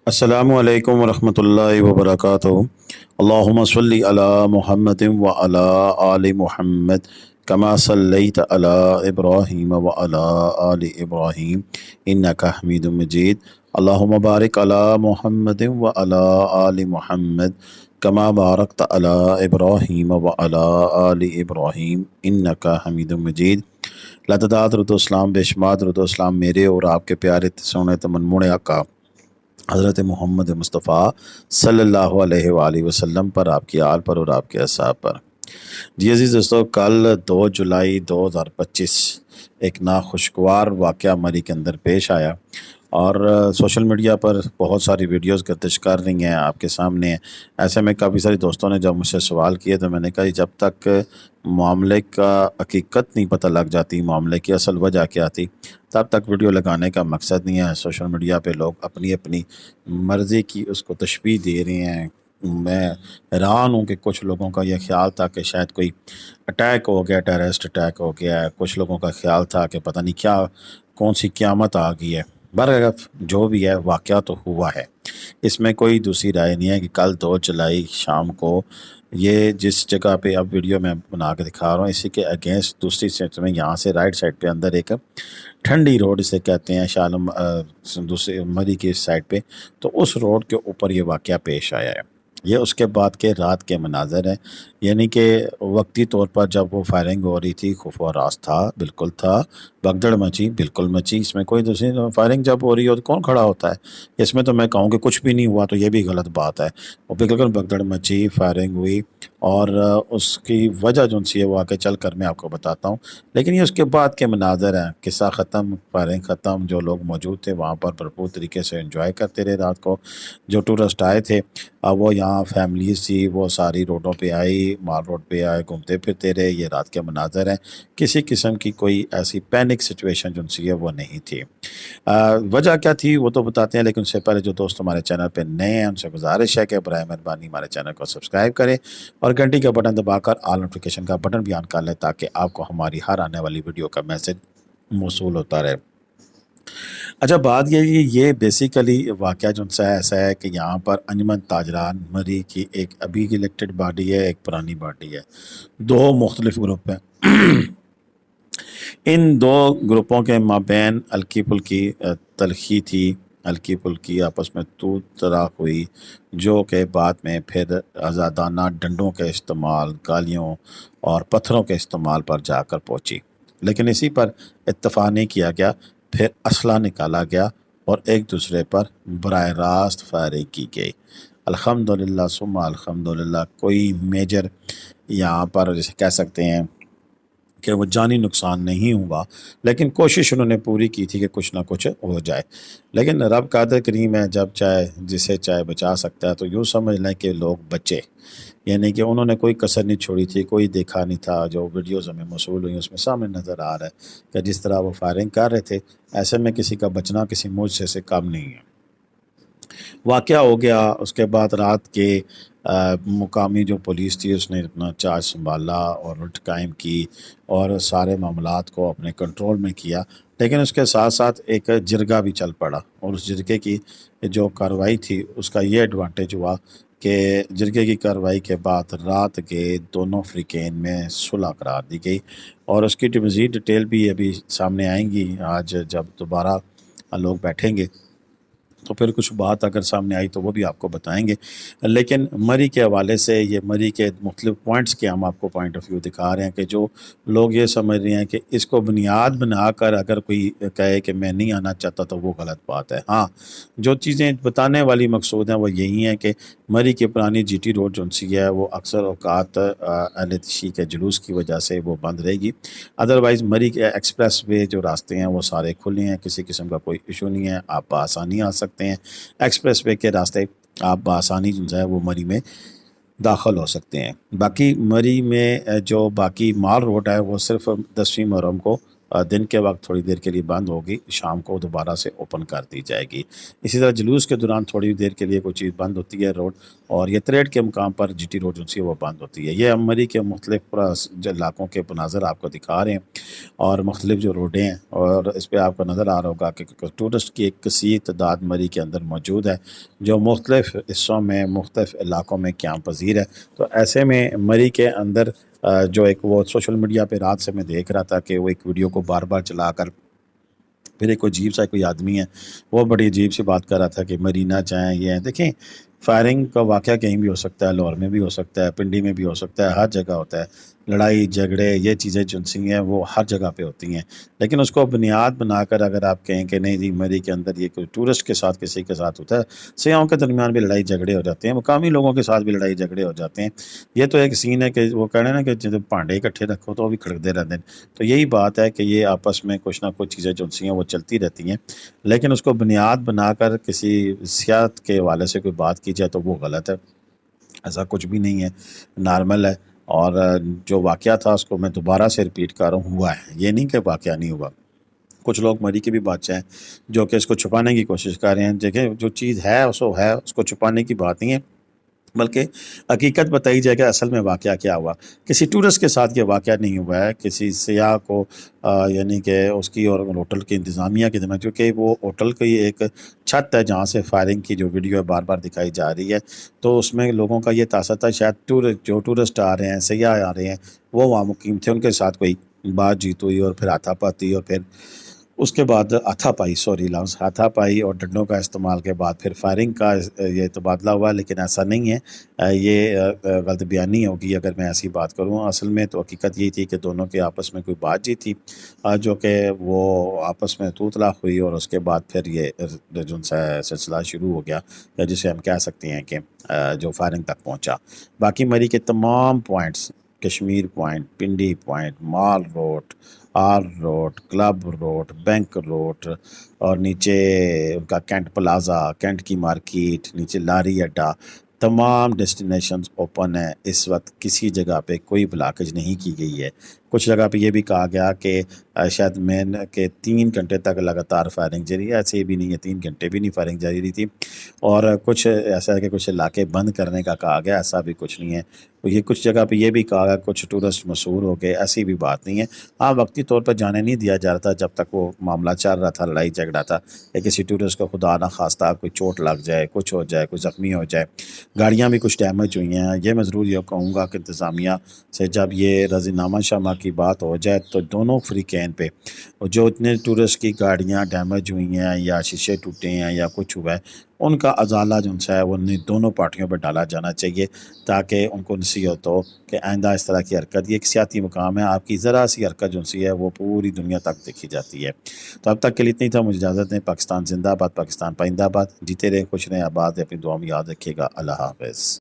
السلام علیکم ورحمۃ اللہ وبرکاتہ۔ اللہم صلی علی محمد وعلی آل محمد کما صلیت علی ابراہیم وعلی آل ابراہیم انک حمید مجید۔ اللہم بارک علی محمد وعلی آل محمد کما بارکت علی ابراہیم وعلی آل ابراہیم انک حمید مجید۔ لاتعداد درود و اسلام، بے شمار درود و اسلام میرے اور آپ کے پیارے سونے تمنموڑ آقا حضرت محمد مصطفیٰ صلی اللہ علیہ وآلہ وسلم پر، آپ کی آل پر اور آپ کے اصحاب پر۔ جی عزیز دوستو، کل 2 جولائی 2025 ایک ناخوشگوار واقعہ مری کے اندر پیش آیا اور سوشل میڈیا پر بہت ساری ویڈیوز گردش کر رہی ہیں، آپ کے سامنے ہیں۔ ایسے میں کافی سارے دوستوں نے جب مجھ سے سوال کیے تو میں نے کہا جب تک معاملے کا حقیقت نہیں پتہ لگ جاتی، معاملے کی اصل وجہ کیا تھی، تب تک ویڈیو لگانے کا مقصد نہیں ہے۔ سوشل میڈیا پہ لوگ اپنی اپنی مرضی کی اس کو تشبیہ دے رہے ہیں۔ میں حیران ہوں کہ کچھ لوگوں کا یہ خیال تھا کہ شاید کوئی اٹیک ہو گیا، ٹیررسٹ اٹیک ہو گیا ہے۔ کچھ لوگوں کا خیال تھا کہ پتہ نہیں کیا، کون سی قیامت آ گئی ہے۔ برحق جو بھی ہے، واقعہ تو ہوا ہے، اس میں کوئی دوسری رائے نہیں ہے کہ کل 2 جولائی شام کو یہ جس جگہ پہ اب ویڈیو میں بنا کے دکھا رہا ہوں، اسی کے اگینسٹ دوسری سائڈ میں یہاں سے رائٹ سائڈ پہ اندر ایک ٹھنڈی روڈ اسے کہتے ہیں، شالم دوسری مری کی سائڈ پہ، تو اس روڈ کے اوپر یہ واقعہ پیش آیا ہے۔ یہ اس کے بعد کے رات کے مناظر ہیں، یعنی کہ وقتی طور پر جب وہ فائرنگ ہو رہی تھی، خوف و ہراس تھا، بالکل تھا، بگدڑ مچی، بالکل مچی۔ اس میں کوئی دوسری فائرنگ جب ہو رہی ہو تو کون کھڑا ہوتا ہے؟ اس میں تو میں کہوں کہ کچھ بھی نہیں ہوا تو یہ بھی غلط بات ہے۔ وہ بالکل بگدڑ مچی، فائرنگ ہوئی، اور اس کی وجہ جو سی ہے وہ آگے چل کر میں آپ کو بتاتا ہوں، لیکن یہ اس کے بعد کے مناظر ہیں۔ قصہ ختم، فائرنگ ختم، جو لوگ موجود تھے وہاں پر بھرپور طریقے سے انجوائے کرتے رہے رات کو۔ جو ٹورسٹ آئے تھے وہ یہاں فیملیز تھی، وہ ساری روڈوں پہ آئی، مال روڈ پہ آئے، گھومتے پھرتے رہے۔ یہ رات کے مناظر ہیں، کسی قسم کی کوئی ایسی پینک سچویشن جو سی ہے وہ نہیں تھی۔ وجہ کیا تھی وہ تو بتاتے ہیں، لیکن اس سے پہلے جو دوست ہمارے چینل پہ نئے ہیں ان سے گزارش ہے کہ برائے مہربانی ہمارے چینل کو سبسکرائب کریں اور گھنٹی کا بٹن دبا کر آل نوٹیفیکیشن کا بٹن بھی آن کر لیں تاکہ آپ کو ہماری ہر آنے والی ویڈیو کا میسج موصول ہوتا رہے۔ اچھا، بات یہ ہے، یہ بیسیکلی واقعہ جو سا ایسا ہے کہ یہاں پر انجمن تاجران مری کی ایک ابھی کی الیکٹڈ باڈی ہے، ایک پرانی باڈی ہے، 2 مختلف گروپ ہیں۔ ان 2 گروپوں کے مابین ہلکی پھلکی تلخی تھی، ہلکی پھلکی آپس میں تو تراق ہوئی، جو کہ بعد میں پھر آزادانہ ڈنڈوں کے استعمال، گالیوں اور پتھروں کے استعمال پر جا کر پہنچی۔ لیکن اسی پر اتفاق نہیں کیا گیا، پھر اسلحہ نکالا گیا اور ایک دوسرے پر براہ راست فائرنگ کی گئی۔ الحمدللہ ثم الحمدللہ کوئی میجر یہاں پر جسے کہہ سکتے ہیں کہ وہ جانی نقصان نہیں ہوا، لیکن کوشش انہوں نے پوری کی تھی کہ کچھ نہ کچھ ہو جائے۔ لیکن رب قادر کریم ہے، جب چاہے جسے چاہے بچا سکتا ہے، تو یوں سمجھ لیں کہ لوگ بچے، یعنی کہ انہوں نے کوئی کسر نہیں چھوڑی تھی، کوئی دیکھا نہیں تھا۔ جو ویڈیوز ہمیں موصول ہوئی اس میں سامنے نظر آ رہا ہے کہ جس طرح وہ فائرنگ کر رہے تھے، ایسے میں کسی کا بچنا کسی معجزے سے کم نہیں ہے۔ واقعہ ہو گیا، اس کے بعد رات کے مقامی جو پولیس تھی اس نے اپنا چارج سنبھالا اور رٹ قائم کی اور سارے معاملات کو اپنے کنٹرول میں کیا، لیکن اس کے ساتھ ساتھ ایک جرگہ بھی چل پڑا، اور اس جرگے کی جو کارروائی تھی اس کا یہ ایڈوانٹیج ہوا کہ جرگے کی کارروائی کے بعد رات کے دونوں فریقین میں صلح قرار دی گئی، اور اس کی مزید ڈیٹیل بھی ابھی سامنے آئیں گی۔ آج جب دوبارہ لوگ بیٹھیں گے تو پھر کچھ بات اگر سامنے آئی تو وہ بھی آپ کو بتائیں گے، لیکن مری کے حوالے سے یہ مری کے مختلف پوائنٹس کے ہم آپ کو پوائنٹ آف ویو دکھا رہے ہیں کہ جو لوگ یہ سمجھ رہے ہیں کہ اس کو بنیاد بنا کر اگر کوئی کہے کہ میں نہیں آنا چاہتا تو وہ غلط بات ہے۔ ہاں، جو چیزیں بتانے والی مقصود ہیں وہ یہی ہیں کہ مری کی پرانی جی ٹی روڈ جو سی ہے وہ اکثر اوقات اہل تشیع کے جلوس کی وجہ سے وہ بند رہے گی، ادروائز مری کے ایکسپریس وے جو راستے ہیں وہ سارے کھلے ہیں، کسی قسم کا کوئی ایشو نہیں ہے، آپ بآسانی آ سکتے ہیں۔ ایکسپریس وے کے راستے آپ بآسانی جو ہے وہ مری میں داخل ہو سکتے ہیں۔ باقی مری میں جو باقی مال روڈ ہے وہ صرف 10ویں محرم کو دن کے وقت تھوڑی دیر کے لیے بند ہوگی، شام کو دوبارہ سے اوپن کر دی جائے گی۔ اسی طرح جلوس کے دوران تھوڑی دیر کے لیے کوئی چیز بند ہوتی ہے روڈ، اور یہ تریٹ کے مقام پر جی ٹی روڈ جو سی وہ بند ہوتی ہے۔ یہ ہم مری کے مختلف جو علاقوں کے مناظر آپ کو دکھا رہے ہیں، اور مختلف جو روڈیں ہیں، اور اس پہ آپ کو نظر آ رہا ہوگا کہ ٹورسٹ کی ایک کثیر تعداد مری کے اندر موجود ہے، جو مختلف حصوں میں مختلف علاقوں میں قیام پذیر ہے۔ تو ایسے میں مری کے اندر جو ایک وہ سوشل میڈیا پہ رات سے میں دیکھ رہا تھا کہ وہ ایک ویڈیو کو بار بار چلا کر پھر ایک عجیب سا کوئی آدمی ہے، وہ بڑی عجیب سی بات کر رہا تھا کہ مری نہ جائیں۔ یہ دیکھیں، فائرنگ کا واقعہ کہیں بھی ہو سکتا ہے، لاہور میں بھی ہو سکتا ہے، پنڈی میں بھی ہو سکتا ہے، ہر جگہ ہوتا ہے۔ لڑائی جھگڑے یہ چیزیں جو سی ہیں وہ ہر جگہ پہ ہوتی ہیں، لیکن اس کو بنیاد بنا کر اگر آپ کہیں کہ نہیں جی مری کے اندر یہ کوئی ٹورسٹ کے ساتھ کسی کے ساتھ ہوتا ہے، سیاحوں کے درمیان بھی لڑائی جھگڑے ہو جاتے ہیں، مقامی لوگوں کے ساتھ بھی لڑائی جھگڑے ہو جاتے ہیں۔ یہ تو ایک سین ہے کہ وہ کہہ رہے ہیں نا کہ جب بھانڈے اکٹھے رکھو تو وہ بھی کھڑکتے رہتے ہیں۔ تو یہی بات ہے کہ یہ آپس میں کچھ نہ کچھ چیزیں جو سی ہیں وہ چلتی رہتی ہیں، لیکن اس کو بنیاد بنا کر کسی سیاحت کے حوالے سے کوئی بات کی جائے تو وہ غلط ہے۔ ایسا کچھ بھی نہیں ہے، نارمل ہے۔ اور جو واقعہ تھا اس کو میں دوبارہ سے ریپیٹ کر رہا ہوں، ہوا ہے، یہ نہیں کہ واقعہ نہیں ہوا۔ کچھ لوگ مری کے بھی بادشاہ ہیں جو کہ اس کو چھپانے کی کوشش کر رہے ہیں۔ دیکھیں، جو چیز ہے اس کو چھپانے کی بات نہیں ہے، بلکہ حقیقت بتائی جائے کہ اصل میں واقعہ کیا ہوا۔ کسی ٹورسٹ کے ساتھ یہ واقعہ نہیں ہوا ہے، کسی سیاح کو یعنی کہ اس کی اور ہوٹل کی انتظامیہ کی ذمہ، کیونکہ وہ ہوٹل کی ایک چھت ہے جہاں سے فائرنگ کی جو ویڈیو ہے بار بار دکھائی جا رہی ہے، تو اس میں لوگوں کا یہ تاثر تھا شاید جو ٹورسٹ آ رہے ہیں، سیاح آ رہے ہیں، وہ وہاں مقیم تھے، ان کے ساتھ کوئی بات چیت ہوئی اور پھر ہاتھا پاتی، اور پھر اس کے بعد ہاتھا پائی اور ڈنڈوں کا استعمال کے بعد پھر فائرنگ کا یہ تبادلہ ہوا، لیکن ایسا نہیں ہے۔ یہ غلط بیانی ہوگی اگر میں ایسی بات کروں۔ اصل میں تو حقیقت یہی تھی کہ دونوں کے آپس میں کوئی بات چیت تھی، جو کہ وہ آپس میں تو طلاق ہوئی، اور اس کے بعد پھر یہ جو سلسلہ شروع ہو گیا، یا جسے ہم کہہ سکتے ہیں کہ جو فائرنگ تک پہنچا۔ باقی مری کے تمام points, Kashmir point, Pindi point, mall road, R road, club road, bank road, اور نیچے ان کا کینٹ پلازا، کینٹ کی مارکیٹ، نیچے لاری اڈا، تمام ڈیسٹینیشنز اوپن ہیں اس وقت۔ کسی جگہ پہ کوئی بلاکج نہیں کی گئی ہے۔ کچھ جگہ پہ یہ بھی کہا گیا کہ شاید مین کہ 3 گھنٹے تک لگاتار فائرنگ جاری ہے، ایسے بھی نہیں ہے، 3 گھنٹے بھی نہیں فائرنگ جاری رہی تھی۔ اور کچھ ایسا ہے کہ کچھ علاقے بند کرنے کا کہا گیا، ایسا بھی کچھ نہیں ہے۔ یہ کچھ جگہ پہ یہ بھی کہا گیا کچھ ٹورسٹ مسحور ہو گئے، ایسی بھی بات نہیں ہے۔ ہاں، وقتی طور پر جانے نہیں دیا جا رہا تھا جب تک وہ معاملہ چل رہا تھا، لڑائی جھگڑا تھا، کہ کسی ٹورسٹ کو خدا نہ خواستہ کوئی چوٹ لگ جائے، کچھ ہو جائے، کوئی زخمی ہو جائے۔ گاڑیاں بھی کچھ ڈیمیج ہوئی ہیں۔ یہ میں ضرور یہ کہوں گا کہ انتظامیہ سے جب یہ رضینامہ شامہ کی بات ہو جائے تو دونوں فریقین پہ جو اتنے ٹورسٹ کی گاڑیاں ڈیمیج ہوئی ہیں یا شیشے ٹوٹے ہیں یا کچھ ہوا ہے، ان کا ازالہ جو ہے وہ دونوں پارٹیوں پہ ڈالا جانا چاہیے، تاکہ ان کو نصیحت ہو کہ آئندہ اس طرح کی حرکت، یہ ایک سیاسی مقام ہے، آپ کی ذرا سی حرکت جو سی ہے وہ پوری دنیا تک دیکھی جاتی ہے۔ تو اب تک کے لیے اتنی تھا، مجھے اجازت دیں۔ پاکستان زندہ باد، پاکستان پائندہ باد، جیتے رہے، خوش رہیں، آباد رہیں، اپنی دعا میں یاد رکھیے گا۔ اللہ حافظ۔